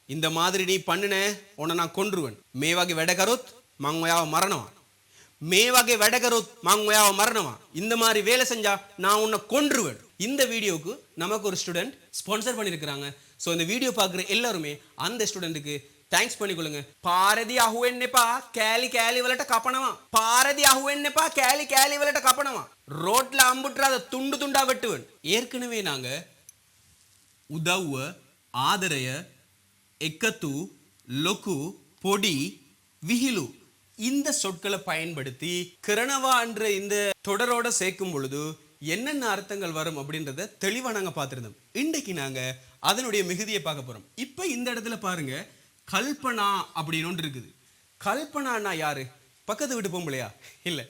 இந்த மாதிரி நீ பண்ணுன உன்னை நான் கொன்றுவேன். මේ වගේ වැඩ කරොත් මං ඔයාව මරනවා. මේ වගේ වැඩ කරොත් මං ඔයාව මරනවා. இந்த மாதிரி வேலை செஞ்சா நான் உன்னை கொன்றுவேன். இந்த வீடியோக்கு நமக்கு ஒரு ஸ்டூடெண்ட் ஸ்பான்சர் பண்ணியிருக்கிறாங்க. ஸோ இந்த வீடியோ பார்க்குற எல்லாருமே அந்த ஸ்டூடெண்ட்டுக்கு தேங்க்ஸ் பண்ணிக்கொள்ளுங்க. පාරදී අහුවෙන්න එපා කෑලි කෑලි වලට කපනවා. පාරදී අහුවෙන්න එපා කෑලි කෑලි වලට කපනවා. ரோட்ல அம்புட்றாத துண்டு துண்டா வெட்டுவேன். ஏற்கனவே நாங்க උදව්ව ආදරය එකතු ලොකු பொடி விහිලු இந்த சொற்களை பயன்படுத்தி கிரணவா என்ற இந்த தொடரோட சேர்க்கும் பொழுது என்னென்ன அர்த்தங்கள் வரும் அப்படின்றத தெளிவா நாங்க பார்த்திருந்தோம். இன்றைக்கு நாங்க அதனுடைய மிகுதியை பார்க்க போறோம். இப்ப இந்த இடத்துல பாருங்க, கல்பனா அப்படின்னு ஒன்று இருக்குது. கல்பனானா யாரு? பக்கத்து வீட்டு பொம்பளையா? இல்ல,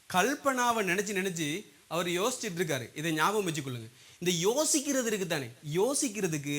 கல்பனாவை நினைச்சு அவர் யோசிச்சுட்டு இருக்காரு. இதை ஞாபகம் வச்சுக்கொள்ளுங்க. இந்த யோசிக்கிறது இருக்கு தானே, யோசிக்கிறதுக்கு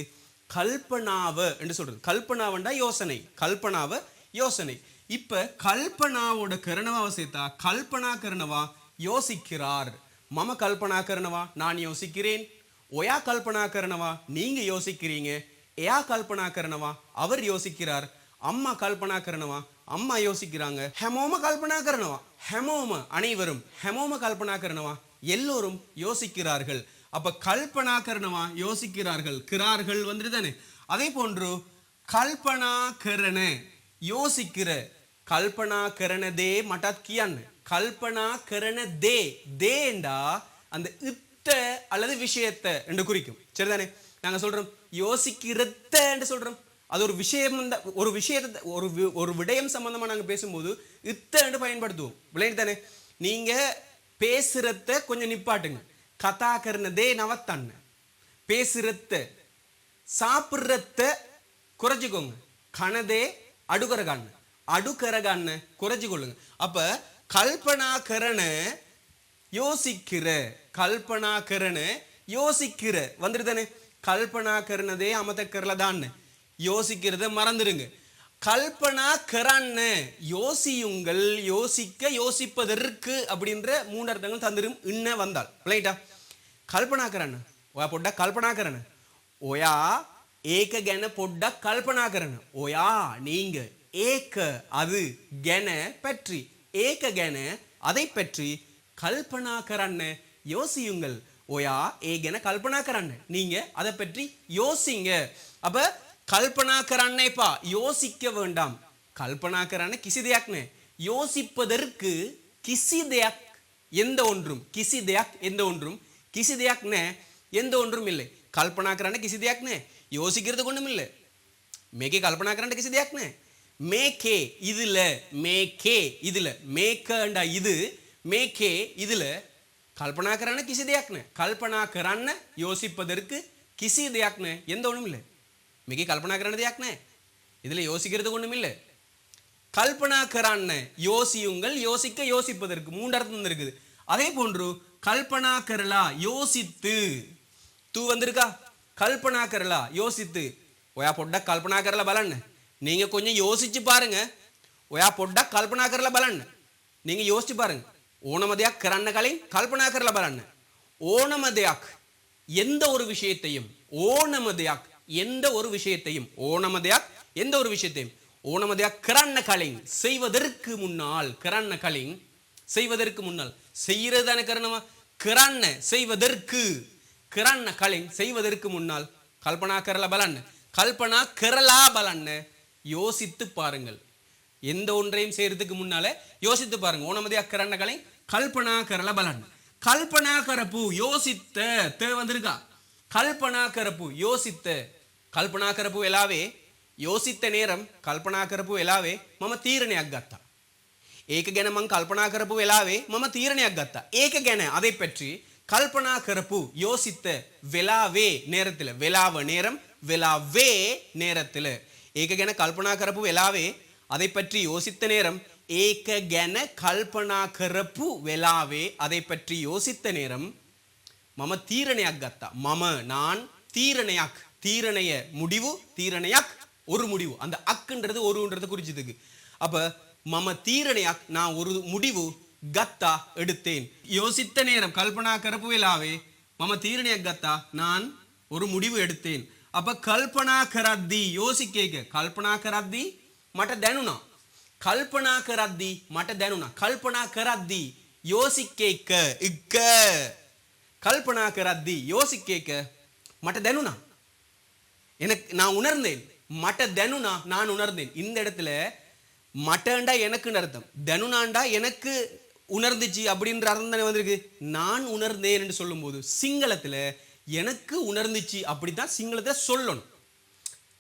கல்பனாவ என்று சொல்றது. கல்பனாவண்டா யோசனை, கல்பனாவ யோசனை. இப்ப கல்பனாவோட கரணவாவை சேர்த்தா கல்பனா கரணவா யோசிக்கிறார். மம கல்பனா கரணவா நான் யோசிக்கிறேன். ஒயா கல்பனா கரணவா நீங்க யோசிக்கிறீங்க. எயா கல்பனா கரணவா அவர் யோசிக்கிறார். அம்மா கல்பனா கரணவா அம்மா யோசிக்கிறாங்க. ஹெமோம கல்பனா கரணவா ஹெமோம அனைவரும், ஹெமோம கல்பனா கரணவா எல்லோரும் யோசிக்கிறார்கள். அப்ப கல்பனா கரணவா யோசிக்கிறார்கள், கிரார்கள் வந்துட்டு தானே. அதே போன்று கல்பனா கரண யோசிக்கிற, கல்பனா கரணதே மட்டாத் கியான், கல்பனா கரணதே தேண்டா அந்த இத்த அல்லது விஷயத்தை என்று குறிக்கும். சரிதானே? நாங்க சொல்றோம் யோசிக்கிறத என்று சொல்றோம். அது ஒரு விஷயம், ஒரு விஷயத்தை ஒரு விடயம் சம்பந்தமா நாங்க பேசும்போது இத்த என்று பயன்படுத்துவோம். விளையாட்டு தானே? நீங்க பேசுறத கொஞ்சம் நிப்பாட்டுங்க. கதா கரணதே நவத்தன்ன, பேசுறத சாப்பிட்றத குறைச்சிக்கோங்க. கணதே அடுக்கரகான்னு, அடுக்கரகான்னு குறைச்சிக்கொள்ளுங்க. அப்ப கல்பனா கரண யோசிக்கிற, கல்பனா கரண யோசிக்கிற வந்துட்டு தானே. கல்பனா கரணதே அமதக்கரல தான், யோசிக்கிறத மறந்துடுங்க. கல்பனா கரான்ன யோசியுங்கள், யோசிக்க யோசிப்பதற்கு அப்படின்ற 3 அர்த்தங்கள் தந்துரும் இன்ன வந்தால். ரைட்டா? கல்பனா கரන්න ඔයා පොඩ්ඩක් කල්පනා කරන්න. ඔයා ඒක ගැන පොඩ්ඩක් කල්පනා කරන්න. ඔයා நீங்க ඒක அது ගැන பற்றி, ඒක ගැන அதை பற்றி கல்பனா கரන්න யோசியுங்கள். ඔයා ඒ ගැන කල්පනා කරන්න, நீங்க அதை பற்றி யோசிங்க. அப்ப கல்பனா කරන්න එපා, யோசிக்க வேண்டாம். கல்பனா කරන්න කිසි දෙයක් නැහැ. யோசிப்பதற்கு කිසි දෙයක් எந்த ஒன்றும், කිසි දෙයක් எந்த ஒன்றும், කිසි දෙයක් නැහැ எந்த ஒன்றும் இல்லை. கல்பனா කරන්න කිසි දෙයක් නැහැ, யோசிக்கிறதுக்கு ஒன்றும் இல்லை. මේකේ கல்பனா කරන්න කිසි දෙයක් නැහැ. මේකේ இதுல, මේකේ இதுல, මේකண்டா இது, මේකේ இதுல கல்பனா කරන්න කිසි දෙයක් නැහැ. கல்பனா කරන්න யோசிப்பதற்கு කිසි දෙයක් නැහැ, எந்த ஒன்றும் இல்லை. මේකේ කල්පනා කරන්න දෙයක් නැහැ, இதுல யோசிக்கிறதுக்கு ஒன்றும் இல்லை. கல்பனா கரான்ன யோசியுங்கள், யோசிக்க யோசிப்பதற்கு 3 அர்த்தம் இருக்குது. அதே போன்று கல்பனா கரலா யோசித்து, தூ வந்திருக்கா? கல்பனா கரலா யோசித்து. ஒயா பொட்டா கல்பனா கரல பலன்னு, நீங்க கொஞ்சம் யோசிச்சு பாருங்க. ஒயா பொட்டா கல்பனா கரல பலன்னு, நீங்க யோசிச்சு பாருங்க. ஓணமதையாக் கரண்ண கலை கல்பனா கரல பலன்னு. ஓணமதையாக் எந்த ஒரு விஷயத்தையும், ஓணமதையாக் எந்த ஒரு விஷயத்தையும், ஓணமதையாக் எந்த ஒரு விஷயத்தையும், ஓணமதையாக் கரண்ண கலிங் செய்வதற்கு முன்னால், கரண்ண கலிங் செய்வதற்கு முன்னால், செய்யறது தானே கரணமா. கரண்ண செய்வதற்கு, கரண்ண கலிங் செய்வதற்கு முன்னால் கல்பனா கரல பலன், கல்பனா கரலா பலன். யோசித்து பாருங்கள். எந்த ஒன்றையும் செய்யறதுக்கு முன்னால யோசித்து பாருங்க. ஓணமதையாக் கரண்ண கலிங் கல்பனா கரல பலன். கல்பனா கரப்பு யோசித்த, தே வந்திருக்கா? கல்பனா கரப்பு யோசித்த. கல்பனா கரப்பு எலாவே யோசித்த நேரம், කල්පනා කරපු වෙලාවේ මම තීරණයක් ගත්තා. ඒක ගැන මම කල්පනා කරපු වෙලාවේ මම තීරණයක් ගත්තා. ඒක ගැන அதை பற்றி கல்பனா කරපු யோசித்த වෙලාවේ நேரத்தில், වෙලාව நேரம், වෙලාවේ நேரத்தில். ඒක ගැන කල්පනා කරපු වෙලාවේ அதை பற்றி யோசித்த நேரம், ඒක ගැන කල්පනා කරපු වෙලාවේ அதை பற்றி யோசித்த நேரம் මම තීරණයක් ගත්තා. මම நான் தீரணையாக், தீரணைய முடிவு, தீரணையாக் ஒரு முடிவு. அந்த அக்குன்றது ஒருன்றது குறிச்சதுக்கு. அப்ப மம தீரணையாக் நான் ஒரு முடிவு கத்தா எடுத்தேன். யோசித்த நேரம் கல்பனா கரப்பு வேலாவே மம தீரணையாக் கத்தா நான் ஒரு முடிவு எடுத்தேன். அப்ப கல்பனா கரද්தி யோசிக்க கல்பனா கரද්தி මට දැනුණා කල්පනා කරද්දී මට දැනුණා කල්පනා කරද්දී யோசிக்க இக்க கல்பனா කරද්දී யோசிக்க මට දැනුණා எனக்கு நான் உணர்ந்தேன் மட்ட දැනුණா நான் உணர்ந்தேன் இந்த இடத்துல மட்டண்டா எனக்குன்னு அர்த்தம் දැනුණாண்டா எனக்கு உணர்ந்துச்சு அப்படின்ற அர்த்தம் தானே வந்திருக்கு நான் உணர்ந்தேன் என்று சொல்லும்போது சிங்களத்துல எனக்கு உணர்ந்துச்சு அப்படித்தான் சிங்களத்துல சொல்லணும்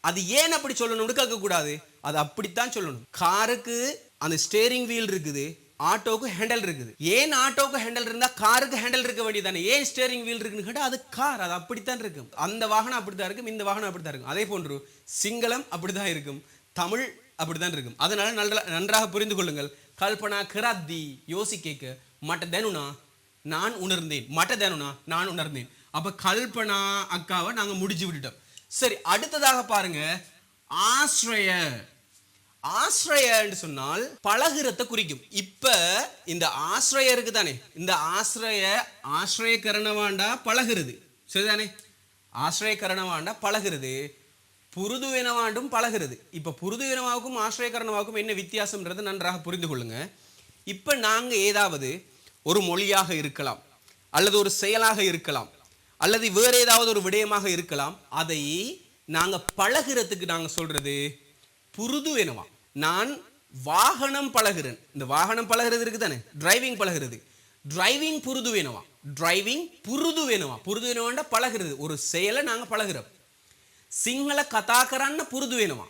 அது ஏன் அப்படி சொல்லணும்னு கேட்க கூடாது அது அப்படித்தான் சொல்லணும் காருக்கு அந்த ஸ்டேரிங் வீல் இருக்குது ஆட்டோக்கு ஹேண்டல் இருக்குது ஏன் ஆட்டோக்கு ஹேண்டல் இருந்தா காருக்கு ஹேண்டல் இருக்க வேண்டியதானே ஏன் ஸ்டேரிங் வீல் இருக்குன்னு கேட்டா அது கார் அது அப்படித்தான் இருக்கும் அந்த வாகனம் அப்படித்தான் இருக்கும் இந்த வாகனம் அப்படித்தான் இருக்கும் அதே போன்று சிங்களம் அப்படித்தான் இருக்கும் தமிழ் அப்படித்தான் இருக்கும் அதனால நன்றாக புரிந்து கொள்ளுங்கள் கல்பனா கரද්தி யோசிக்க மட்ட දැනුණා நான் உணர்ந்தேன் மட்ட දැනුණා நான் உணர்ந்தேன் அப்ப கல்பனா அக்காவை நாங்க முடிச்சு விட்டுட்டோம் சரி அடுத்ததாக பாருங்க ஆஸ்ரய ஆஸ்ரய என்று சொன்னால் பழகுறத குறிக்கும் இப்ப இந்த ஆஸ்ரய இருக்கு தானே இந்த ஆஸ்ரய கரணவாண்டா பழகுறது சரிதானே ஆஸ்ரய கரணவாண்டா பழகுறது புருதுவினவாண்டும் பழகுறது இப்ப புருதுவினவாவுக்கும் ஆஸ்ரய கரணவாவுக்கும் என்ன வித்தியாசம்ன்றது நன்றாக புரிந்து கொள்ளுங்க இப்ப நாங்க ஏதாவது ஒரு மொழியாக இருக்கலாம் அல்லது ஒரு செயலாக இருக்கலாம் அல்லது வேற ஏதாவது ஒரு விடயமாக இருக்கலாம் அதை நாங்க பழகுறதுக்கு நாங்க சொல்றது புருதுவினவா நான் வாகனம் பழகுறேன் இந்த வாகனம் பழகுறது இருக்கு தானே டிரைவிங் பழகுறது டிரைவிங் புருதுவினவா டிரைவிங் புருதுவினவாண்டா பழகுறது ஒரு செயலை நாங்க பழகுறோம் சிங்கள கதா කරන්න පුරුදු වෙනවා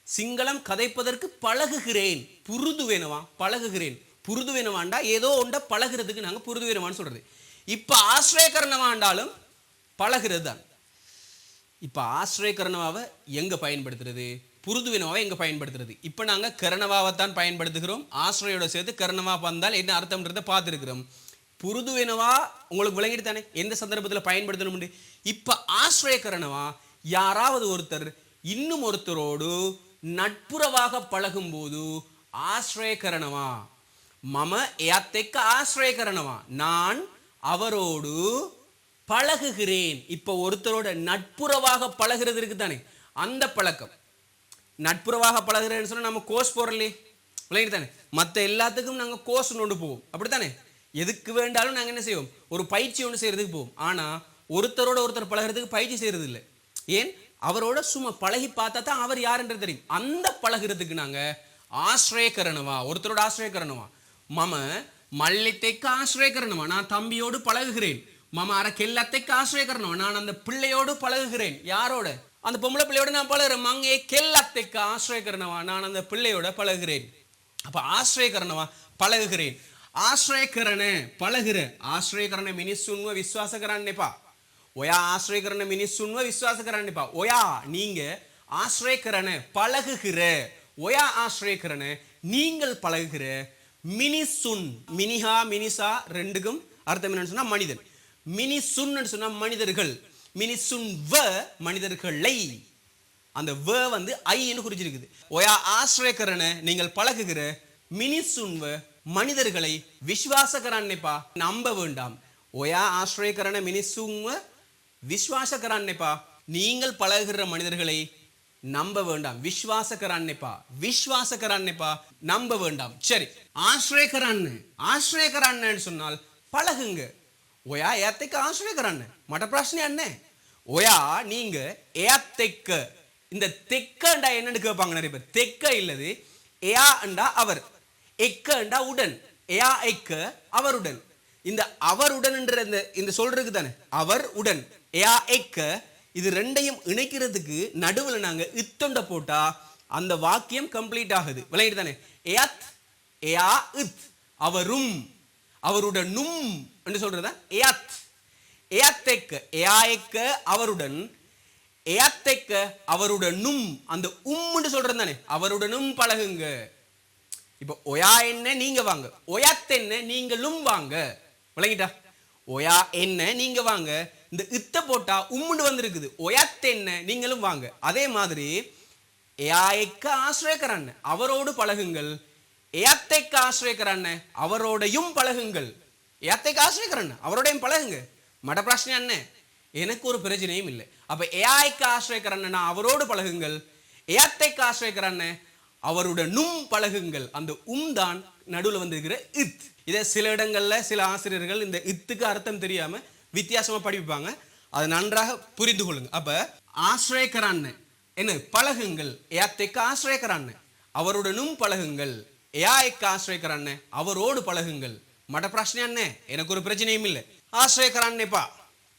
சிங்களம் கதைப்பதற்கு பழகுகிறேன் புருது வேணுமா பழகுகிறேன் புருது வேணுமாண்டா ஏதோ ஒன்றை பழகுறதுக்கு நாங்கள் புருது வேணுமான்னு சொல்றது இப்போ ஆசிரிய கரணமாண்டாலும் பழகுறது தான் இப்போ ஆசிரிய கரணமாவை எங்கே பயன்படுத்துறது புருது வேணுமாவை எங்கே பயன்படுத்துறது இப்போ நாங்கள் கரணவாவைத்தான் பயன்படுத்துகிறோம் ஆசிரியோட சேர்த்து கரணவா வந்தால் என்ன அர்த்தம்ன்றதை பார்த்துருக்கிறோம் புருது வேணுவா உங்களுக்கு விளங்கிட்டு தானே எந்த சந்தர்ப்பத்தில் பயன்படுத்தணும் இப்போ ஆசிரிய கரணவா யாராவது ஒருத்தர் இன்னும் ஒருத்தரோடு நட்புறவாக பழகும் போது ஆශ්‍රය කරනවා මම එයත් එක්ක ආශ්‍රය කරනවා நான் அவரோடு பழகுகிறேன் இப்போ ஒருத்தரோட நட்புறவாக பழகுறது இருக்கு தானே அந்த பழக்கம் நட்புறவாக பழகுறேன்னு சொன்னா நம்ம கோர்ஸ் போறலே விளங்கிட்டு தானே மற்ற எல்லாத்துக்கும் நாங்கள் கோர்ஸ் கொண்டு போவோம் அப்படித்தானே எதுக்கு வேண்டாலும் நாங்கள் என்ன செய்வோம் ஒரு பயிற்சி ஒன்று செய்யறதுக்கு போவோம் ஆனால் ஒருத்தரோட ஒருத்தர் பழகிறதுக்கு பயிற்சி செய்யறது இல்லை ஏன் அவரோட சும்மா பழகி பார்த்தா தான் அவர் யாருன்றது தெரியும் அந்த பழகிறதுக்கு நாங்கள் ஆශ්‍රය කරනවා ஒருத்தரோட ஆශ්‍රය කරනවා මම மල්லிත් එක්ක ஆශ්‍රය කරනවා நான் தம்பியோடு பழகுகிறேன் මම අර කෙල්ලත් එක්ක ආශ්‍රය කරනවා நான் அந்த பிள்ளையோடு பழகுகிறேன் யாரோட அந்த பொம்பளை பிள்ளையோட நான் பழகுறேன் මං ඒ කෙල්ලත් එක්ක ආශ්‍රය කරනවා நான் அந்த பிள்ளையோட பழகுகிறேன் அப்ப ආශ්‍රය කරනවා பழகுகிறேன் ආශ්‍රය කරන பழகுற ආශ්‍රය කරන මිනිස්සුන්ව විශ්වාස කරන්න එපා ඔයා ආශ්‍රය කරන මිනිස්සුන්ව විශ්වාස කරන්න එපා ඔයා நீங்க ආශ්‍රය කරන பழகுகிற ඔයා ආශ්‍රය කරන நீங்கள் பழகுகிற மினிசுன் மினிஹா மினிசா ரெண்டுக்கும் அர்த்தம் என்னன்னு சொன்னா மனிதன் மினிசுன்னு சொன்னா மனிதர்கள் மினிசுன் வ மனிதர்களை அந்த வ வந்து ஐன்னு குறிச்சிருக்குது ஒயா ஆශ්‍රය කරන நீங்கள் பழகுகிற மினிசுன்வ மனிதர்களை விசுவாச කරන්න එපා நம்ப வேண்டாம் ஒயா ஆශ්‍රය කරන මිනිස්සුන්ව விசுவாச කරන්න එපා நீங்கள் பழகுகிற மனிதர்களை நம்ப வேண்டாம் விசுவாச කරන්න එපා விசுவாச කරන්න එපா நம்ப வேண்டாம் சரி ஆශ්‍රය කරන්නன்னு சொன்னால் பழகுங்க ඔයා එයත් එක්ක ආශ්‍රය කරන්න මට ප්‍රශ්නයක් නැහැ ඔයා நீங்க එයත් එක්ක இந்த தெக்கண்டா என்னன்னு கேட்பாங்க நிறைய பேர் தெக்க இல்லது எயா அண்டா அவர் எக்கண்டா உடன் எயா எக்க அவருடன் இந்த அவருடன் என்ற இந்த சொல்றதுக்கு தானே அவர் உடன் எயா எக்க இது ரெண்டையும் இணைக்கிறதுக்கு நடுவில் நாங்க இத்தொண்ட போட்டா அந்த வாக்கியம் கம்ப்ளீட் ஆகுது விளங்கிட்டு தானே எயாத் எயா இத் அவரும் அவருடனும் என்று சொல்றதா எயாத் எயாத் எக்க எயா எக்க அவருடன் எயாத் எக்க அவருடனும் அந்த உம்னு சொல்றது தானே அவருடனும் பழகுங்க இப்போ ஒயா என்ன நீங்க வாங்க ஒயாத் என்ன நீங்களும் வாங்க விளங்கிட்டா ஒயா என்ன நீங்க வாங்க இந்த இத்த போட்டா உம்முண்டு வந்திருக்குது ஒயாத் என்ன நீங்களும் வாங்க அதே மாதிரி எயா எக்க ஆශ්‍රය කරන්න அவரோடு பழகுங்கள் எயாத் எக்க ஆශ්‍රය කරන්න அவரோடையும் பழகுங்கள் எயாத் எக்க ஆශ්‍රය කරන්න அவரோடையும் பழகுங்க මට ප්‍රශ්නයක් නැහැ எனக்கு ஒரு பிரச்சனையும் இல்லை. அப்ப එයායික ආශ්‍රය කරන්න அவரோடு பழகுங்கள், එයත් එක්ක ආශ්‍රය කරන්න அவருடனும் பழகுங்கள். அந்த தான் நடுவில் வந்திருக்கிற இத். இதை சில இடங்கள்ல சில ஆசிரியர்கள் இந்த இத்துக்கு அர்த்தம் தெரியாம வித்தியாசமா படிப்பாங்க. அதை நன்றாக புரிந்து கொள்ளுங்க. அப்ப ආශ්‍රය කරන්න என்ன பழகுங்கள், එයත් එක්ක ආශ්‍රය කරන්න அவருடனும் பழகுங்கள், එයා එක්ක ආශ්‍රය කරන්න அவரோடு பழகுங்கள். මට ප්‍රශ්නයක් නැහැ, எனக்கு ஒரு பிரச்சனையும் இல்லை. ආශ්‍රය කරන්න එපා,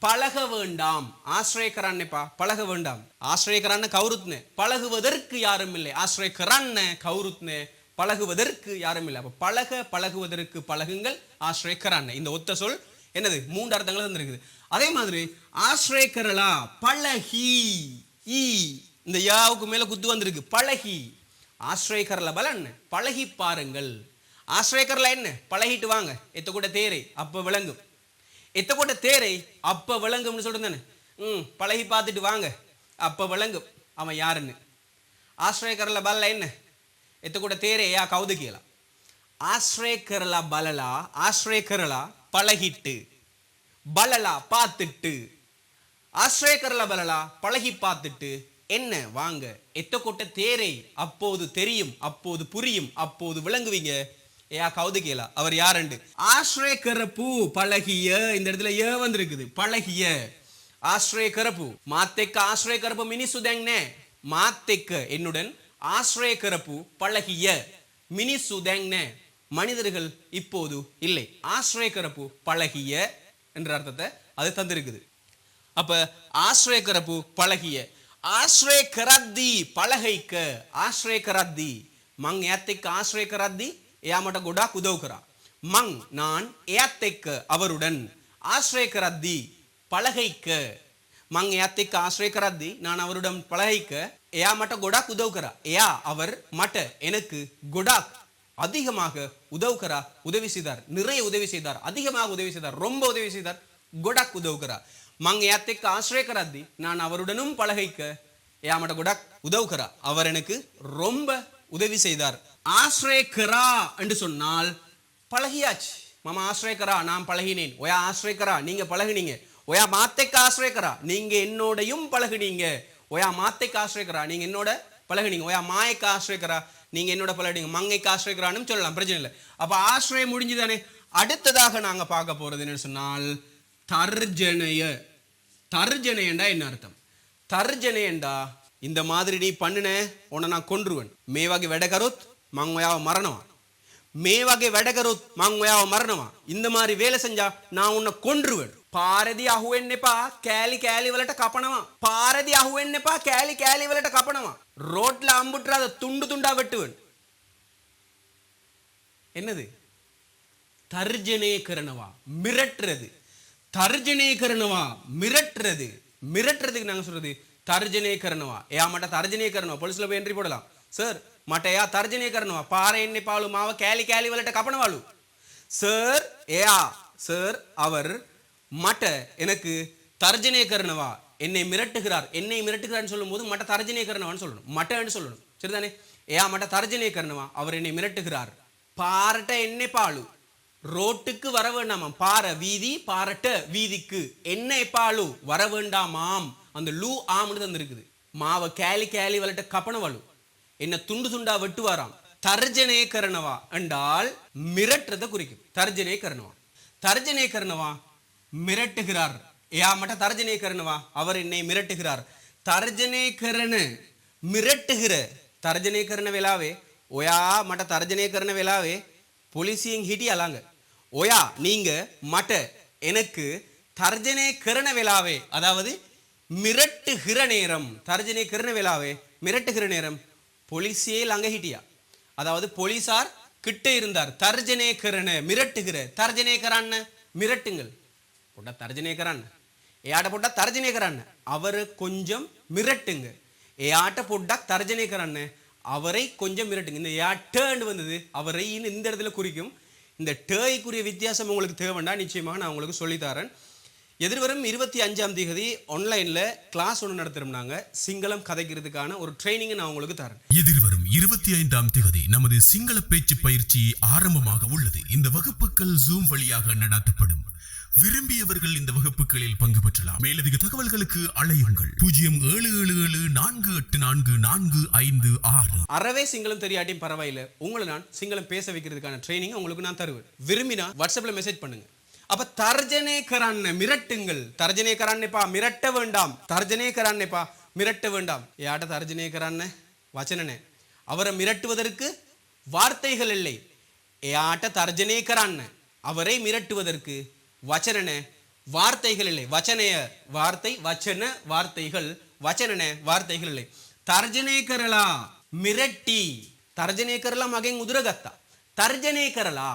பழக வேண்டாம். ஆශ්‍රය කරන්න එපා, பழக வேண்டாம். ஆශ්‍රය කරන්න කවුරුත් නැහැ, பழகுவதற்கு யாரும் இல்லை. ஆශ්‍රය කරන්න කවුරුත් නැහැ, பழகுவதற்கு யாரும் இல்லை. அப்ப பழகுவதற்கு பழகுங்கள், ஆශ්‍රය කරන්න. இந்த ஒத்த சொல் என்னது 3 அர்த்தங்கள் தந்திருக்குது. அதே மாதிரி ஆශ්‍රය කරලා பழகி, ஈ இந்த யாவுக்கு மேல குத்து வந்திருக்கு, பழகி. ஆශ්‍රය කරලා බලන්න, பழகி பாருங்கள். ආශ්‍රය කරලා என்ன, பழகிட்டு வாங்க. එතකොට තේරෙයි, அப்ப விளங்கும். එතකොට තේරෙයි, அப்ப விளங்கும்னு சொல்றது தானே. பழகி பார்த்துட்டு வாங்க, அப்ப விளங்கும் அவன் யாருன்னு. ආශ්‍රය කරලා බලලා என்ன, එතකොට තේරෙයි එයා කවුද කියලා. ආශ්‍රය කරලා බලලා, ආශ්‍රය කරලා பழகிட்டு, බලලා பார்த்துட்டு, ஆශ්‍රය කරලා බලලා பழகி பார்த்துட்டு என்ன வாங்க. එතකොට තේරෙයි, அப்போது தெரியும், அப்போது புரியும், அப்போது விளங்குவீங்க එයා කවුද කියලා, அவர் யாருண்டு. ආශ්‍රය කරපු பழகிய, இந்த இடத்துல ய வந்திருக்குது, பழகிய. ආශ්‍රය කරපු මාත් එක්ක ආශ්‍රය කරපු මිනිස්සු දැන් නැහැ. මාත් එක්ක என்னுடன் ஆශ්‍රය කරපු பழகிய මිනිස්සු දැන් නැහැ. மனிதர்கள் இப்போது இல்லை. ஆශ්‍රය කරපු பழகிய என்ற அர்த்தத்தை அது தந்திருக்குது. அப்ப ஆශ්‍රය කරපු பழகிய, ආශ්‍රය කරද්දී පළහික, ආශ්‍රය කරද්දී මං එයත් එක්ක ආශ්‍රය කරද්දී එයා මට ගොඩාක් උදව් කරා. මං நான் එයත් එක්ක அவருடன் ආශ්‍රය කරද්දී பළහික, මං එයත් එක්ක ආශ්‍රය කරද්දී நான் அவருடன் பළහික එයා මට ගොඩාක් උදව් කරා. එයා அவர் මට எனக்கு ගොඩாக் அதிகமாக உதவு කරா, உதவி செய்தார், நிறைய உதவி செய்தார், அதிகமாக உதவி செய்தார், ரொம்ப உதவி செய்தார், ගොඩක් උදව් කරා. මං එයත් එක්ක ආශ්‍රය කරද්දී நான் அவருடனும் பழகிக்க එයා මට ගොඩක් உதவு කරா, அவர் எனக்கு ரொம்ப உதவி செய்தார். ஆශ්‍රය කරා என்று சொன்னால் பழகியாச்சு. මම ආශ්‍රය කරා, நான் பழகினேன். ඔයා ආශ්‍රය කරා, நீங்க பழகுனீங்க. ඔයා මාත් එක්ක ආශ්‍රය කරා, நீங்க என்னோடையும் பழகுனீங்க. ඔයා මාත් එක්ක ආශ්‍රය කරා, நீங்க என்னோட பழகுனீங்க. ඔයා மா එක්ක ආශ්‍රය කරா, நீங்க என்னோட பழகுனீங்க. மங் எக்க ஆශ්‍රය කරාனும் சொல்லலாம், பிரச்சனை இல்லை. அப்ப ஆශ්‍රயம் முடிஞ்சுதானே. அடுத்ததாக நாங்க பார்க்க போறது என்னன்னு சொன்னால் தர்ஜனைய. தர்ஜனையண்டா என்ன அர்த்தம்? தர்ஜனையண்டா இந்த மாதிரி நீ பண்ணுன உன்னை நான் கொன்றுவேன். මේ වගේ වැඩ කරොත් මං ඔයාව මරනවා. මේ වගේ වැඩ කරොත් මං ඔයාව මරනවා. இந்த மாதிரி வேலை செஞ்சா நான் உன்னை கொன்றுவேன். පාරදී අහුවෙන්න එපා, කෑලි කෑලි වලට කපනවා. පාරදී අහුවෙන්න එපා, කෑලි කෑලි වලට කපනවා. ரோட்ல அம்புட்றாத துண்டு துண்டா வெட்டுவேன். என்னது? தர்ஜனே கரணவா, மிரட்டுறது. தர்ஜனே கரணவா, மிரட்டுறது. மிரட்டுறதுக்கு நாங்க சொல்றது தர்ஜனே கரணவா. එයා මට තර්ජනය කරනවා. පොලිස්ල එන්ට්‍රි போடலாம். சார் මට එයා තර්ජනය කරනවා. පාරේ එන්නේ පාළු මාව කෑලි කෑලි වලට කපනවලු. சார் එයා, சார் அவர் மட்ட எனக்கு தர்ஜனே கரணவா, என்னை மிரட்டுகிறார். என்னை மிரட்டுகிறார்னு சொல்லும்போது மட்ட தர்ஜனே கரணவான்னு சொல்லணும், மட்டன்னு சொல்லணும். சரிதானே? එයා මට தர்ஜனே கரணவா, அவர் என்னை மிரட்டுகிறார். පාරට එන්නේ පාළු, ரோட்டுக்கு வர வேண்டாமாம். பார வீதி, பாரட்ட வீதிக்கு, என்ன எப்பாளு வர வேண்டாமாம். அந்த லூ ஆம்னு தந்திருக்குது. மாவ கேலி கேலி வளட்ட கப்பனவளு, என்ன துண்டு துண்டா வெட்டுவாராம். தர்ஜனே கரணவா என்றால் மிரட்டுறதை குறிக்கும். தர்ஜனே கரணவா, தர்ஜனே கரணவா மிரட்டுகிறார். එයා මට තර්ජනය කරනවා, அவர் என்னை மிரட்டுகிறார். තර්ජනය කරන, මිරට්ටහිර. තර්ජනය කරන වෙලාවේ ඔයා මට තර්ජනය කරන වෙලාවේ පොලිසියෙන් හිටියා ළඟ. ඔයා நீங்க මට எனக்கு தர்ஜனே කරන වෙලාවේ, அதாவது மிரட்டுகிற நேரம், தர்ஜனே කරන වෙලාවේ மிரட்டுகிற நேரம் போலீஸே ළඟ හිටියා. அதாவது போலீசார் கிட்ட இருந்தார். தர்ஜனே කරන, மிரட்டுகிற. தர்ஜனே කරන්න, மிரட்டுங்கள். பொட்டா தர்ஜனே කරන්න. එයාට පොඩ්ඩක් තර්ජනය කරන්න, அவரை கொஞ்சம் மிரட்டுங்க. එයාට පොඩ්ඩක් தர்ஜனය කරන්න, அவரை கொஞ்சம் மிரட்டுங்க. இந்த யா டேர்ன் வந்தது, அவரை இந்த இடத்துல குறிக்கும். இந்த டேய்க்குரிய வித்தியாசம் உங்களுக்கு தேவைன்னா நிச்சயமாக நான் உங்களுக்கு சொல்லித்தரேன். எதிர்வரும் 25ஆம் தேதி ஆன்லைன்ல கிளாஸ் ஒன்று நடத்துறோம். நாங்க சிங்களம் கதைக்கிறதுக்கான ஒரு ட்ரைனிங் நான் உங்களுக்கு தரேன். எதிர்வரும் 25ஆம் தேதி நமது சிங்கள பேச்சு பயிற்சி ஆரம்பமாக உள்ளது. இந்த வகுப்புகள் ஜூம் வழியாக நடத்தப்படும். விரும்பியவர்கள் இந்த வகுப்புகளில் பங்கு பெற்றலாம். மேலதிக தகவல்களுக்கு அழையுங்கள் 0777484456. அறவே சிங்களம் தெரியாட்டியும் பரவாயில்லை, உங்களை நான் சிங்களம் பேச வைக்கிறதுக்கான ட்ரைனிங் உங்களுக்கு நான் தருவேன். விரும்பினா வாட்ஸ்அப்ல மெசேஜ் பண்ணுங்க. அப்ப தர்ஜனே கரான்ன மிரட்டுங்கள். தர்ஜனே கரான்னேப்பா மிரட்ட வேண்டாம். தர்ஜனே கரான்னேப்பா மிரட்ட வேண்டாம். யாட்ட தர்ஜனே கரான்ன வச்சனனே அவரை மிரட்டுவதற்கு வார்த்தைகள் இல்லை. யாட்ட தர்ஜனே கரான்ன அவரை மிரட்டுவதற்கு வச்சனனே வார்த்தைகள் இல்லை. வச்சனைய வார்த்தை, வச்சன வார்த்தைகள், வச்சனனே வார்த்தைகள் இல்லை. தர்ஜனே கரலா மிரட்டி. தர்ஜனே கரலா மகன் உதுரகத்தா. தர்ஜனே கரலா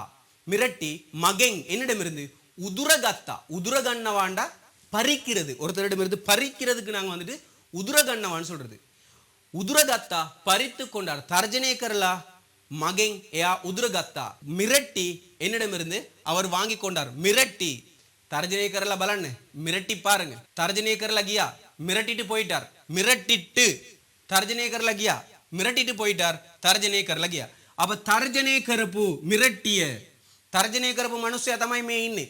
மிரட்டி மகன் என்னிடமிருந்து உதுரகத்தா. உதுரகண்ணவாண்டா பறிக்கிறது. ஒருத்தரிடமிருந்து பறிக்கிறதுக்கு நாங்க வந்துட்டு உதுரகண்ணவான்னு சொல்றது. உதுரகத்தா பறித்து கொண்டார். தர்ஜனே கரலா மகன் யா உதுரகத்தா மிரட்டி என்னிடமிருந்து அவர் வாங்கி கொண்டார். மிரட்டி தர்ஜனே கரலா பலன்னு மிரட்டி பாருங்க. தர்ஜனே கரலா கியா மிரட்டிட்டு போயிட்டார். மிரட்டிட்டு தர்ஜனே கரலா கியா மிரட்டிட்டு போயிட்டார். தர்ஜனே கரலா கியா. அப்ப தர்ஜனே கரப்பு மிரட்டிய. தர்ஜனே கரப்பு மனுஷயா තමයි මේ ඉන්නේ.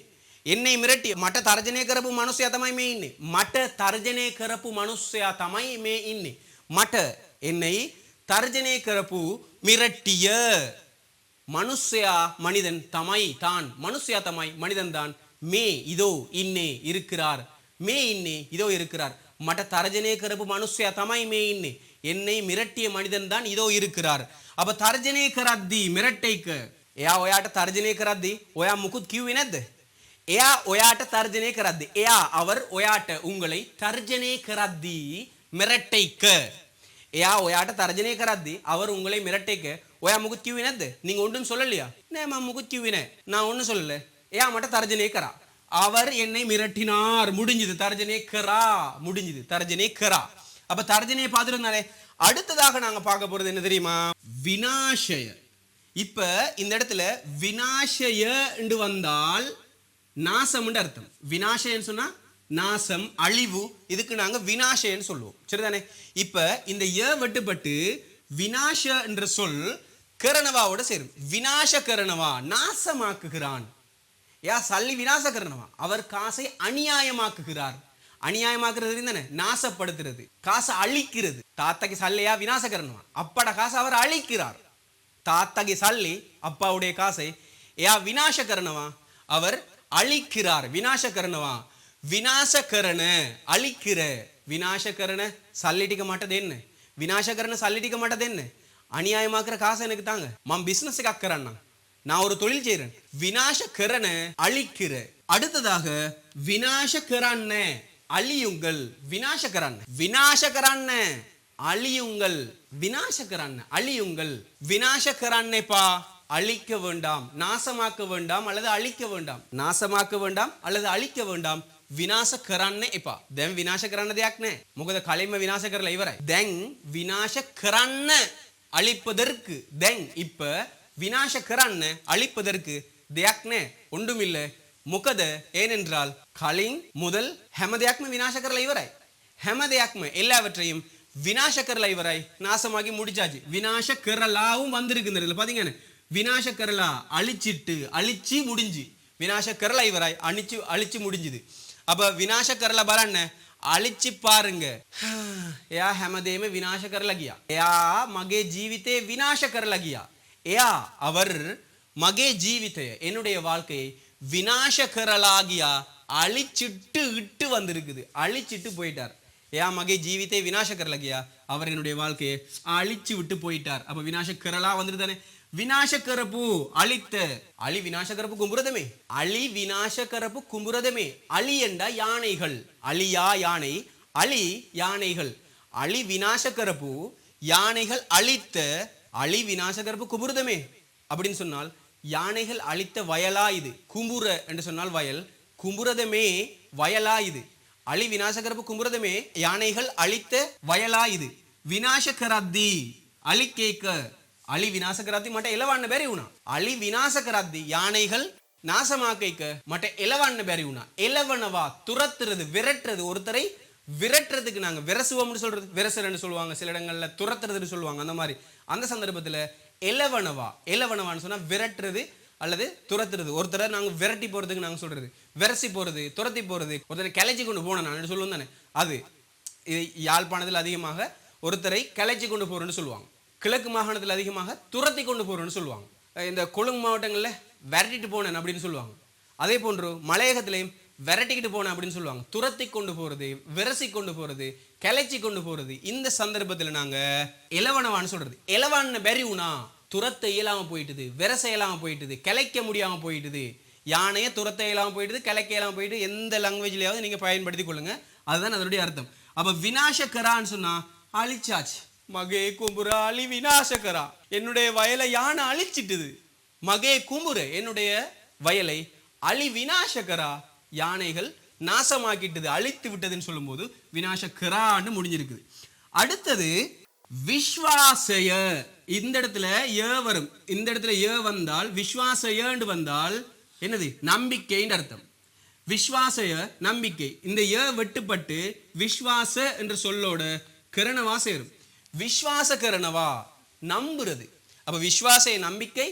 என்னை மிரட்டி මට තර්ජනය කරපු මනුස්සයා තමයි මේ ඉන්නේ. මට තර්ජනය කරපු මනුස්සයා තමයි මේ ඉන්නේ. මට என்னை தர்ஜனே කරපු மிரட்டிய மனுஷயா மனிதன் தமை தான். மனுஷயா தமை மனிதன் தான். மே இதோ இன்னே இருக்கிறார். மே இன்னே இதோ இருக்கிறார். மට தர்ஜனே කරපු மனுஷயா தமை மே இன்னே. என்னை மிரட்டிய மனிதன் தான் இதோ இருக்கிறார். அப்ப தர்ஜனே කරද්දී மிரட்டைக்க එයා ඔයාට තර්ජනය කරද්දී ඔයා මුකුත් කිව්වේ නැද්ද? එයා ඔයාට තර්ජනය කරද්දී එයා அவர் ඔයාට உங்களை தர்ஜனே කරද්දී மிரட்டைக்க. එයා ඔයාට තර්ජනය කරද්දී அவர் உங்களை மிரட்டைக்க ඔයා මුකුත් කිව්වේ නැද්ද? நீங்க ஒன்றும் சொல்லலையா? නෑ මම මුකුත් කිව්වේ නෑ. நான் ஒன்றும் சொல்லல. එයා මට தர்ஜனே කරා. அவர் என்னை மிரட்டினார். முடிஞ்சது. தர்ஜனே කරா முடிஞ்சது. தர்ஜனே කරா. அப்ப தர்ஜனே பார்த்துருந்தாலே அடுத்ததாக நாங்க பார்க்க போறது என்ன தெரியுமா? விநாசய. இப்ப இந்த இடத்துல விநாசய என்று வந்தால் நாசம் என்று அர்த்தம். விநாசயன்னு சொன்னா நாசம், அழிவு. இதுக்கு நாங்க விநாசயன்னு சொல்லுவோம். சரிதானே? இப்ப இந்த வெட்டுப்பட்டு விநாச என்ற சொல் கரணவாவோட சேரும். விநாச கரணவா நாசமாக்குகிறான். யா சல்லி விநாச கரணவா அவர் காசை அநியாயமாக்குகிறார். அநியாயமாக்குறது தானே நாசப்படுத்துறது, காசை அழிக்கிறது. தாத்தக்கு சல்லையா விநாச கரணவா அப்பட காசை அவர் அழிக்கிறார். தாத்தகி சல்லி அப்பாவுடைய காசை யா விநாச கரணவா அவர் அழிக்கிறார். விநாச கரணவா விநாச கரண அழிக்கிற. விநாச கரண சல்லிட்டிக்க மாட்டது என்ன? விநாச கரண சல்லிட்டிக்க மாட்டது என்ன? அநியாயமாக்குற காசை எனக்கு தாங்க. மாம் பிசினஸ் கக்கறேன்னா நான் ஒரு தொழில் செய்யறேன். விநாச கரண அழிக்கிற. அடுத்ததாக விநாச கரான்ன அழியுங்கள். விநாச கரான்ன விநாச கரான்ன அழியுங்கள். விநாச கரான்ன அழியுங்கள். விநாச கரான்னேப்பா அழிக்க வேண்டாம், நாசமாக்க வேண்டாம் அல்லது அழிக்க வேண்டாம். நாசமாக்க வேண்டாம் அல்லது அழிக்க வேண்டாம். විනාශ කරන්න එපා. දැන් විනාශ කරන්න දෙයක් නැහැ. මොකද කලින්ම විනාශ කරලා ඉවරයි. දැන් විනාශ කරන්න அழிப்பதற்கு දැන් இப்ப විනාශ කරන්න அழிப்பதற்கு දෙයක් නැහැ. ஒன்றுமில்லை. මොකද ஏனென்றால் කලින් முதல் හැම දෙයක්ම විනාශ කරලා ඉවරයි. හැම දෙයක්ම எல்லாவற்றையும் விநாச කරලා ඉවරයි. நாசமாகி முடிச்சாச்சு. விநாச කරලාவும் வந்திருக்கு இந்த இடத்துல பாத்தீங்கன்னா. விநாச කරලා அழிச்சிட்டு அழிச்சி முடிஞ்சு. விநாச කරලා ඉවරයි. அழிச்சி முடிஞ்சுது. அப்ப විනාශ කරලා බලන්න අලිච්චි පාරුங்க. එයා හැමදේම විනාශ කරලා ගියා. එයා මගේ ජීවිතේ විනාශ කරලා ගියා. එයා அவர் மகே ஜீவிதය என்னுடைய வாழ்க்கையை விநாச කරලා ගියා. அழிச்சிட்டு இட்டு வந்திருக்குது. அழிச்சிட்டு போயிட்டார். එයා මගේ ජීවිතේ විනාශ කරලා ගියා. அவர் என்னுடைய வாழ்க்கையை அழிச்சு விட்டு போயிட்டார். அப்ப விநாச කරලා வந்துருதானே. විනාශ කරපු අලිත අලි විනාශ කරපු කුඹුරදமே. அலி விநாச කරපු කුඹුරදமே. அலி என்றா யானைகள். அலியா யானை, அலி யானைகள். அலி விநாச කරපு யானைகள் அழித்த அலி விநாச කරපு කුඹුරதமே அப்படின்னு சொன்னால் யானைகள் அழித்த வயலா இது. கும்புர என்று சொன்னால் வயல், கும்புரதமே வயலா இது. அலி விநாச කරපු කුඹුරதமே யானைகள் அழித்த வயலா இது. විනාශ කරද්දී அழிக்கேක அலி விநாச කරද්දී මට එලවන්න බැරි වුණා. අලි විනාශ කරද්දී யானைகள் நாசமாக்கைக்க மட்ட எலவண்ண பேரி உனா எலவனவா துரத்துறது விரட்டுறது ஒருத்தரை விரட்டுறதுக்கு நாங்க விரசுவோம்னு சொல்றது விரசுறன்னு சொல்லுவாங்க சில இடங்கள்ல துரத்துறதுன்னு சொல்லுவாங்க அந்த மாதிரி அந்த சந்தர்ப்பத்துல எலவனவான்னு சொன்னா விரட்டுறது அல்லது துரத்துறது ஒருத்தரை நாங்க விரட்டி போறதுக்கு நாங்க சொல்றது விரசி போறது துரத்தி போறது ஒருத்தரை கிளச்சி கொண்டு போனோம் நான் சொல்லுவோம் தானே அது யாழ்ப்பாணத்தில் அதிகமாக ஒருத்தரை கிளச்சி கொண்டு போறேன்னு சொல்லுவாங்க கிழக்கு மாகாணத்தில் அதிகமாக துரத்தி கொண்டு போறேன்னு சொல்லுவாங்க இந்த கொழும்பு மாவட்டங்களில் விரட்டிட்டு போனேன் அப்படின்னு சொல்லுவாங்க அதே போன்று மலையகத்திலையும் விரட்டிக்கிட்டு போனேன் அப்படின்னு சொல்லுவாங்க துரத்தி கொண்டு போறது விரசி கொண்டு போறது கிளச்சி கொண்டு போறது இந்த சந்தர்ப்பத்தில் நாங்க எலவனவான்னு சொல்றது எலவான்னு பெரிவுனா துரத்த இயலாம போயிட்டுது விரச இயலாம போயிட்டுது கிளைக்க முடியாம போயிட்டுது யானையை துரத்த இயலாம போயிட்டுது கிளைக்க இயலாம போயிட்டு எந்த லாங்குவேஜ்லயாவது நீங்க பயன்படுத்தி கொள்ளுங்க அதுதான் அதனுடைய அர்த்தம் அப்ப விநாசகரான்னு சொன்னா அழிச்சாச்சு மகே கும்புரா அழி விநாசகரா என்னுடைய வயலை யானை அழிச்சிட்டுது மகே கும்புர என்னுடைய வயலை அழி விநாசகரா யானைகள் நாசமாக்கிட்டது அழித்து விட்டதுன்னு சொல்லும்போது விநாசகரான்னு முடிஞ்சிருக்குது அடுத்தது விஸ்வாசய இந்த இடத்துல ஏ வரும் இந்த இடத்துல ஏ வந்தால் விஸ்வாசயன்னு வந்தால் என்னது நம்பிக்கைன்னு அர்த்தம் விஸ்வாசய நம்பிக்கை இந்த ஏ வெட்டுப்பட்டு விஸ்வாச என்ற சொல்லோட கரணவா சேரும் விஸ்வாச கரணவா நம்புறது அப்ப விஸ்வாச நம்பிக்கை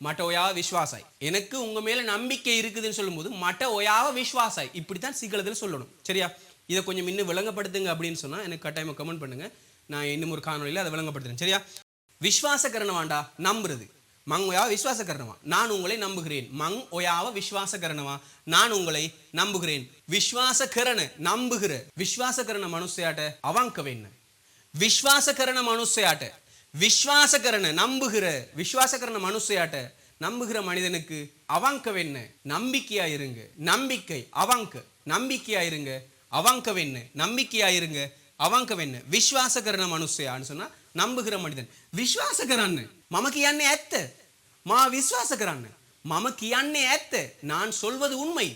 மட்ட ஒயாவ விஸ்வாசாய் எனக்கு உங்க மேல நம்பிக்கை இருக்குதுன்னு சொல்லும்போது மட்ட ஒயாவ விஸ்வாசாய் இப்படித்தான் சீக்கிரத்தில் சொல்லணும் சரியா இதை கொஞ்சம் இன்னும் விளங்கப்படுத்துங்க அப்படின்னு சொன்னா எனக்கு கட்டாயமா கமெண்ட் பண்ணுங்க நான் இன்னும் ஒரு காணொலியில் அதை விளங்கப்படுத்துறேன் சரியா விஸ்வாச கரணவாண்டா நம்புறது மங் ஒயாவ விஸ்வாச கரணவா நான் உங்களை நம்புகிறேன் மங் ஒயாவ விஸ்வாச கரணவா நான் உங்களை நம்புகிறேன் விஸ்வாச கரண நம்புகிற விஸ்வாச கரண மனுஷயாட்ட அவாங்கவேன்னு விஸ்வாச கரண மனுஷயாட்ட விஸ்வாச கரண நம்புகிற விஸ்வாச கரண மனுஷயாட்ட நம்புகிற மனிதனுக்கு அவாங்கவேன்னு நம்பிக்கையாயிருங்க நம்பிக்கை அவாங்க நம்பிக்கையாயிருங்க அவாங்கவேன்னு நம்பிக்கையாயிருங்க அவாங்கவேன்னு விஸ்வாச கரண மனுஷயான்னு சொன்னா நம்புகிற மனிதன் விஸ்வாச கரான்னு மம கியான்னே ඇත්ත மா விஸ்வாச கரான்னு மம கியான்னே ඇත්ත நான் சொல்வது உண்மை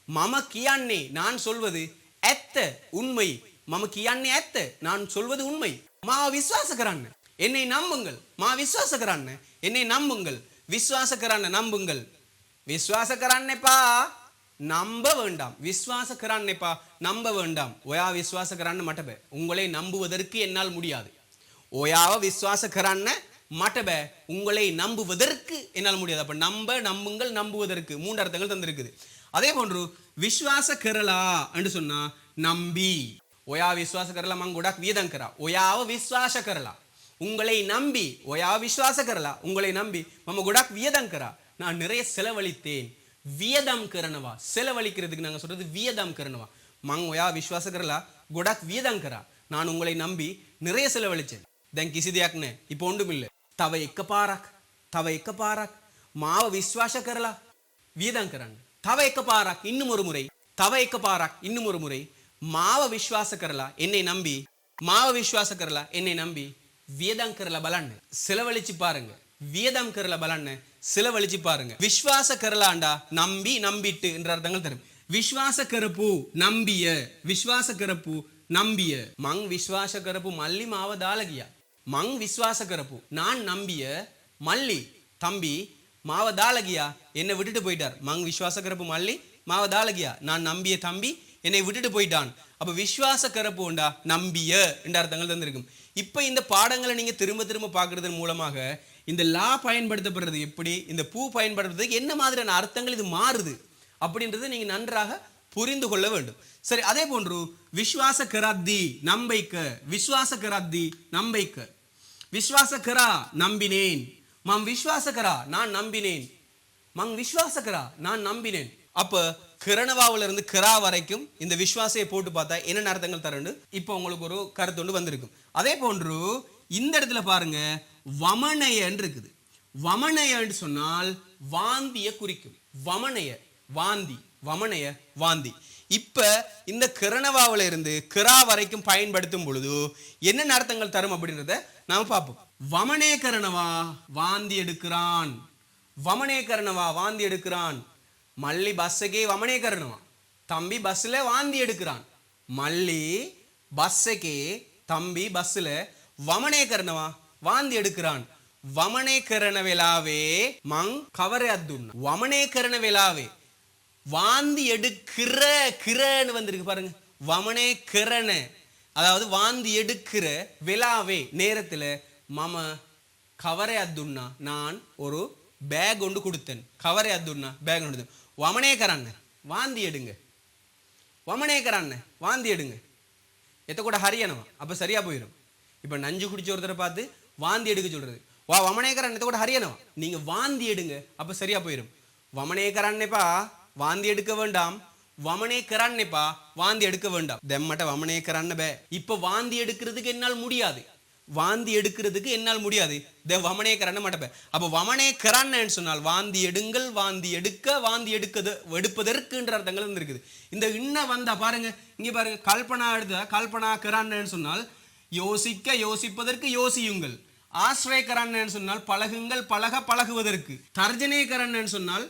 மம கியான்னே நான் சொல்வது ඇත්ත உண்மை மம கியான்னே ඇත්ත நான் சொல்வது உண்மை மா விஸ்வாச கரான்னு என்னை நம்புங்கள் மா விஸ்வாச கரான்னு என்னை நம்புங்கள் விஸ்வாச கரான்னு நம்புங்கள் விஸ்வாச கரான்னேப்பா நம்ப வேண்டாம் விஸ்வாச கரான்னேப்பா நம்ப வேண்டாம் ஒயா விஸ்வாச கரான்னு மட்டப உங்களை நம்புவதற்கு என்னால் முடியாது ஒயாவ விஸ்வாச கரான்ன மட்டப உங்களை நம்புவதற்கு என்னால் முடியாது அப்ப நம்புங்கள் நம்புவதற்கு மூன்று அர்த்தங்கள் தந்திருக்குது அதே போன்று விஸ்வாச கரலா என்று சொன்னா நம்பி ஒயா விஸ்வாச கரலா மங்குடா வியதங்கரா ஒயாவ விஸ்வாச கரலா உங்களை நம்பி ஒயா விஸ்வாச கரலா உங்களை நம்பி மம குடாக் வியதங்கரா நான் நிறைய செலவழித்தேன் வியதம் கரணவா செலவழிக்கிறதுக்கு நாங்க சொல்றது வியதம் கரணவா மங் ஒயா விஸ்வாச கரலா குடாக் வியதங்கரா நான் உங்களை நம்பி நிறைய செலவழிச்சேன் දැන් කිසි දෙයක් නැහැ. ඉප ඔණ්ඩුම ඉල්ල. තව එකපාරක් මාව විශ්වාස කරලා වියදම් කරන්න. තව එකපාරක් இன்னும் ஒரு முறை තව එකපාරක් இன்னும் ஒரு முறை මාව විශ්වාස කරලා என்னை நம்பி මාව විශ්වාස කරලා என்னை நம்பி වියදම් කරලා බලන්න. செலவழிச்சு பாருங்க. வியதம் කරලා බලන්න. செலவழிச்சு பாருங்க. விශ්වාස කරලාண்டா நம்பி நம்பிட்டு என்ற அர்த்தங்கள் தரும். விශ්වාස කරපු நம்பிய விශ්වාස කරපු நம்பிய மங் விශ්වාස කරපු மல்லி මාව දාලා ගියා. மங் விஸ்வாச கரப்பு நான் நம்பிய மல்லி தம்பி மாவ தாளகியா என்னை விட்டுட்டு போயிட்டார் மங் விஸ்வாச கரப்பு மல்லி மாவ தாளகியா நான் நம்பிய தம்பி என்னை விட்டுட்டு போயிட்டான் அப்ப விஸ்வாச கரப்பு உண்டா நம்பிய என்ற அர்த்தங்கள் தந்திருக்கும் இப்ப இந்த பாடங்களை நீங்க திரும்ப திரும்ப பார்க்கறதன் மூலமாக இந்த லா பயன்படுத்தப்படுறது எப்படி இந்த பூ பயன்படுத்துறதுக்கு என்ன மாதிரியான அர்த்தங்கள் இது மாறுது அப்படின்றத நீங்க நன்றாக புரிந்து கொள்ள வேண்டும் சரி அதே போன்று விஸ்வாச கராத்தி நம்பைக்க விஸ்வாச கராத்தி நம்பைக்க விஸ்வாச கரா நம்பினேன் மம் விஸ்வாச கரா நான் நம்பினேன் மங் விஸ்வாச கரா நான் நம்பினேன் அப்ப கிரணவாவில இருந்து கிரா வரைக்கும் இந்த விஸ்வாசையை போட்டு பார்த்தா என்ன அர்த்தங்கள் தரண்டு இப்போ உங்களுக்கு ஒரு கருத்து ஒன்று வந்திருக்கும் அதே போன்று இந்த இடத்துல பாருங்க வமனையன்னு இருக்குது வமனையன்னு சொன்னால் வாந்திய குறிக்கும் வமனைய வாந்தி வமனைய வாந்தி இப்ப இந்த கிரணவாவில இருந்து கிரா வரைக்கும் பயன்படுத்தும் பொழுது என்ன அர்த்தங்கள் தரும் அப்படின்றத நாம பார்ப்போம் வமனே கரணவா வாந்தி எடுக்கிறான் வமனே கரணவா வாந்தி எடுக்கிறான் மல்லி பஸ்ஸுக்கே வமனே கரணவா தம்பி பஸ்ல வாந்தி எடுக்கிறான் மல்லி பஸ்ஸுக்கே தம்பி பஸ்ல வமனே கரணவா வாந்தி எடுக்கிறான் වමනේ කරන වෙලාවේ මං කවරයක් දුන්නා. වමනේ කරන වෙලාවේ வாந்தி எடுக்கிற கிரன்னு வந்திருக்கு பாருங்க. வமனே கரண, அதாவது வாந்தி எடுக்கிற வெலாவே நேரத்தில் மம கவரை அத்துன்னா நான் ஒரு பேக் ஒன்று கொடுத்தேன். கவரை அத்துன்னா பேக் ஒன்று கொடுத்தேன். வமனே கரான்னு வாந்தி எடுங்க, வமனே கரான்னு வாந்தி எடுங்க. எத்த கூட ஹரியனவா அப்போ சரியா போயிடும். இப்போ நஞ்சு குடிச்ச ஒருத்தரை பார்த்து வாந்தி எடுக்க சொல்றது, வா வமனே கரான் எத்த கூட ஹரியனவா நீங்க வாந்தி எடுங்க அப்போ சரியா போயிடும். வமனே கரான்னேப்பா வாந்தி எடுக்க வேண்டாம், வமனே கரான்னேப்பா வாந்தி எடுக்க வேண்டாம். தெம்மட்ட வமனே கரான்ன பே. இப்போ வாந்தி எடுக்கிறதுக்கு என்னால் முடியாது, வாந்தி எடுக்கிறதுக்கு என்னால் முடியாது. வமனே கரான்ன மாட்டப்ப. அப்போ வமனே கரான்னு சொன்னால் வாந்தி எடுங்கள், வாந்தி எடுக்க, வாந்தி எடுப்பதற்குன்ற அர்த்தங்கள் இருக்குது. இந்த இன்ன வந்தா பாருங்க, இங்கே பாருங்க, கல்பனா எடுத்த கல்பனா கரான்னு சொன்னால் யோசிக்க, யோசிப்பதற்கு யோசியுங்கள். ஆஸ்ரய கரான்னு சொன்னால் பழகுங்கள், பழகுவதற்கு. தர்ஜனே கரான்னு சொன்னால்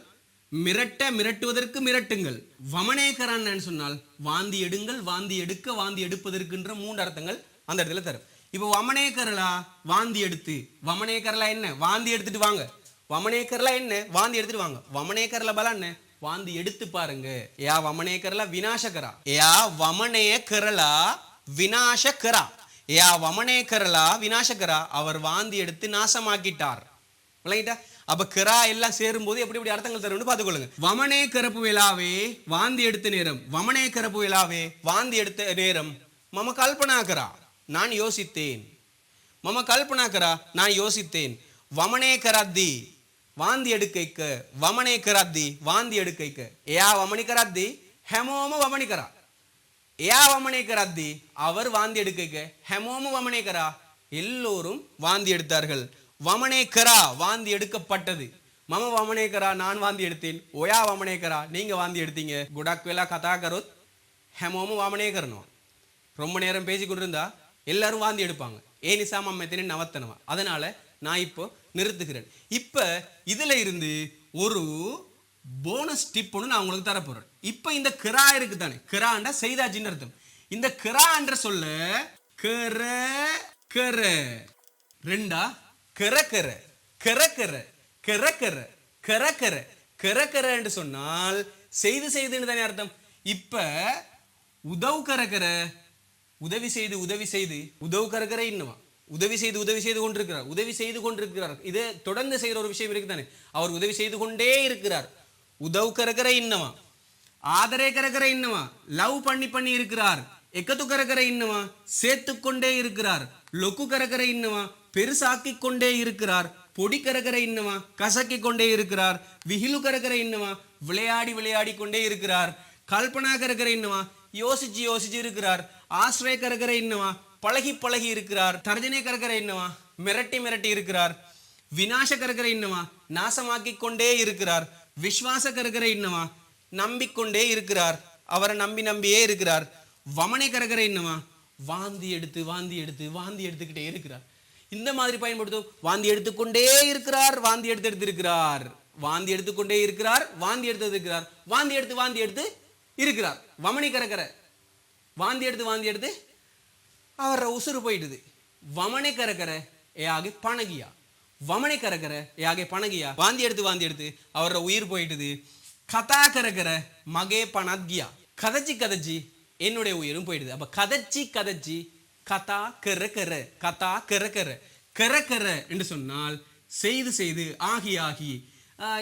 மிரட்ட, மிரட்டுவதற்கு மிரட்டுங்கள். வமனே கரான்னு சொன்னால் வாந்தி எடுங்கள், வாந்தி எடுக்க, வாந்தி எடுப்பதற்குன்ற 3 அர்த்தங்கள் அந்த இடத்துல தரும். இப்போ வமனே கரலா வாந்தி எடுத்து, வமனே கரலா என்ன வாந்தி எடுத்துட்டு வாங்க, வமனே கரலா என்ன வாந்தி எடுத்துட்டு வாங்க. வமனே கரலா பல என்ன வாந்தி எடுத்து பாருங்க. யா வமனே கரலா விநாசகரா, யா வமனே கரலா விநாசகரா, யா வமனே கரலா விநாசகரா, அவர் வாந்தி எடுத்து நாசமாக்கிட்டார். விளங்கிட்டா? அப்ப கிரா எல்லாம் சேரும்போது எப்படி எப்படி அர்த்தங்கள் தரும்னு பார்த்துக்கொள்ளுங்க. வமனே கரப்பு விழாவே வாந்தி எடுத்த நேரம், வமனே கரப்பு விழாவே வாந்தி எடுத்த நேரம். மம கல்பனா கரா நான் யோசித்தேன், மம கல்பனா கரா நான் யோசித்தேன். வமனே கராத்தி வாந்தி எடுக்கைக்க, வமனே கராத்தி வாந்தி எடுக்கைக்க. ஏயா வமனி கராத்தி ஹெமோம வமனி கரா, ஏயா வமனே கராத்தி அவர் வாந்தி எடுக்கைக்க, ஹெமோம வமனே கரா எல்லோரும் வாந்தி எடுத்தார்கள். வமனே கரா வாந்தி எடுக்கப்பட்டது. மம வமனே கரா நான் வாந்தி எடுத்தேன். ஒயா வமனே கரா நீங்க வாந்தி எடுத்தீங்க. குடாக் வேலா கதா கரோத் ஹெமோம வமனே கரணும். ரொம்ப நேரம் பேசி கொண்டிருந்தா எல்லாரும் வாந்தி எடுப்பாங்க. ஏன் நிசாம மெத்தனே நவத்தனவா, அதனால நான் இப்போ நிறுத்துகிறேன். இப்போ இதுல இருந்து ஒரு போனஸ் டிப் ஒன்று நான் உங்களுக்கு தரப்போறேன். இப்போ இந்த கிரா இருக்கு தானே, கிராண்டா செய்தாச்சின்னு அர்த்தம். இந்த கிரான்ற சொல்ல கர கர ரெண்டா கரக்கர கரக்கர கரக்கர கரக்கர கரக்கர என்று சொன்னால் செய்து செய்துன்னு தானே அர்த்தம். இப்ப உதவு கரக்கர உதவி செய்து உதவி செய்து, உதவு கரக்கர இன்னுமா உதவி செய்து கொண்டிருக்கிறார், உதவி செய்து கொண்டிருக்கிறார். இது தொடர்ந்து செய்யற ஒரு விஷயம் இருக்கு தானே, அவர் உதவி செய்து கொண்டே இருக்கிறார். உதவு கரக்கர இன்னவா, ஆதரே கரக்கர இன்னவா லவ் பண்ணி இருக்கிறார். எக்கத்து கரக்கர இன்னவா சேர்த்து கொண்டே இருக்கிறார். லொக்கு கரக்கர இன்னவா பெருசாக்கி கொண்டே இருக்கிறார். பொடி கரக்கர இன்னவா கசக்கி கொண்டே இருக்கிறார். விகிலு கரக்கர இன்னவா விளையாடி கொண்டே இருக்கிறார். கல்பனா கரக்கர இன்னவா யோசிச்சு இருக்கிறார். ஆஸ்ரய கரக்கர இன்னவா பழகி இருக்கிறார். தர்ஜனே கரக்கர இன்னவா மிரட்டி இருக்கிறார். விநாச கரக்கர இன்னவா நாசமாக்கி கொண்டே இருக்கிறார். விஸ்வாச கரக்கர இன்னவா நம்பிக்கொண்டே இருக்கிறார், அவரை நம்பியே இருக்கிறார். வமனை கரக்கர இன்னவா வாந்தி எடுத்துக்கிட்டே இருக்கிறார். இந்த மாதிரி பயன்படுத்தும். வாந்தி எடுத்துக்கொண்டே இருக்கிறார், வாந்தி எடுத்திருக்கிறார், வாந்தி எடுத்துக்கொண்டே இருக்கிறார், வாந்தி எடுத்திருக்கிறார், வாந்தி எடுத்து இருக்கிறார். வமனி கரக்கர வாந்தி எடுத்து அவர உசுறு போயிடுது. வமனை கரக்கர ஏஆகி பணகியா, வமனை கரக்கர ஏஆகி பணகியா, வாந்தி எடுத்து அவர உயிர் போயிடுது. கதா கரக்கர மகே பணகியா, கதைச்சி என்னுடைய உயிரும் போயிடுது. அப்ப கதைச்சி கதா கரக்கர என்று சொன்னால் செய்து ஆகி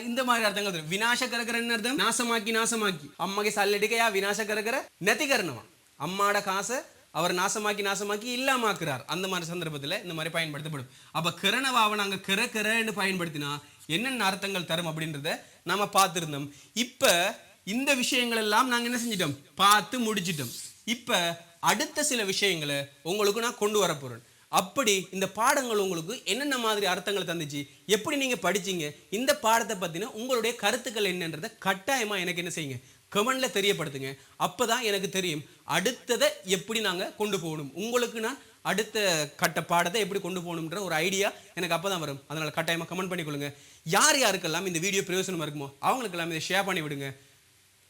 இந்த மாதிரி அர்த்தங்கள். விநாச கரக்கர என்ன அர்த்தம்? நாசமாக்கி. அம்ಮಗೆ சல்லடிக்கையா விநாச கரக்கர நெத்தி கரணவா, அம்மாட காசை அவர் நாசமாக்கி இல்லாமாக்குறார். அந்த மாதிரி சந்தர்ப்பத்தில் இந்த மாதிரி பயன்படுத்தப்படும். அப்ப கரணவாவை நாங்க கரன்னு பயன்படுத்தினா என்னென்ன அர்த்தங்கள் தரும் அப்படின்றத நாம பார்த்திருந்தோம். இப்ப இந்த விஷயங்கள் எல்லாம் நாங்க என்ன செஞ்சிட்டோம், பார்த்து முடிச்சிட்டோம். இப்ப அடுத்த சில விஷயங்களை உங்களுக்கு நான் கொண்டு வர போறேன். அப்படி இந்த பாடங்கள் உங்களுக்கு என்னென்ன மாதிரி அர்த்தங்களை தந்துச்சு, எப்படி நீங்க படிச்சீங்க, இந்த பாடத்தை பத்தின உங்களுடைய கருத்துக்கள் என்னன்றதை கட்டாயமா எனக்கு என்ன செய்யுங்க, கமெண்ட்ல தெரியப்படுத்துங்க. அப்பதான் எனக்கு தெரியும் அடுத்ததை எப்படி நாங்க கொண்டு போகணும். உங்களுக்கு நான் அடுத்த கட்ட பாடத்தை எப்படி கொண்டு போகணுன்ற ஒரு ஐடியா எனக்கு அப்பதான் வரும். அதனால கட்டாயமா கமெண்ட் பண்ணிக்கொள்ளுங்க. யாருக்கெல்லாம் இந்த வீடியோ பிரயோஜனமா இருக்குமோ அவங்களுக்கெல்லாம் இதை ஷேர் பண்ணி விடுங்க.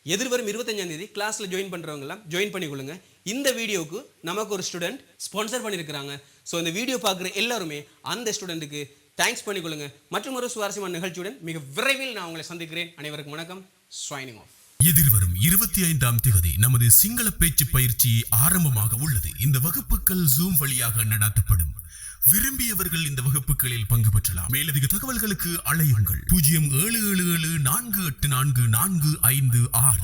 எதிர்வரும் 25ஆம் தேதி கிளாஸ்ல ஜாயின் பண்றவங்கலாம் ஜாயின் பண்ணிக்கொள்ளுங்க. இந்த வீடியோக்கு நமக்கு ஒரு ஸ்டூடெண்ட் ஸ்பான்சர் பண்ணியிருக்கிறாங்க. ஸோ இந்த வீடியோ பார்க்குற எல்லாருமே அந்த ஸ்டூடெண்ட்டுக்கு தேங்க்ஸ் பண்ணிக்கொள்ளுங்க. மற்றும் ஒரு சுவாரஸ்யமான நிகழ்ச்சியுடன் மிக விரைவில் நான் உங்களை சந்திக்கிறேன். அனைவருக்கும் வணக்கம். ஸ்வைனிங் ஆஃப். எதிர்வரும் 25ஆம் தேதி நமது சிங்கள பேச்சு பயிற்சி ஆரம்பமாக உள்ளது. இந்த வகுப்புகள் ஜூம் வழியாக நடாத்தப்படும். விரும்பியவர்கள் இந்த வகுப்புகளில் பங்கு பெற்றலாம். மேலதிக தகவல்களுக்கு அழையுங்கள் 0777 484 456.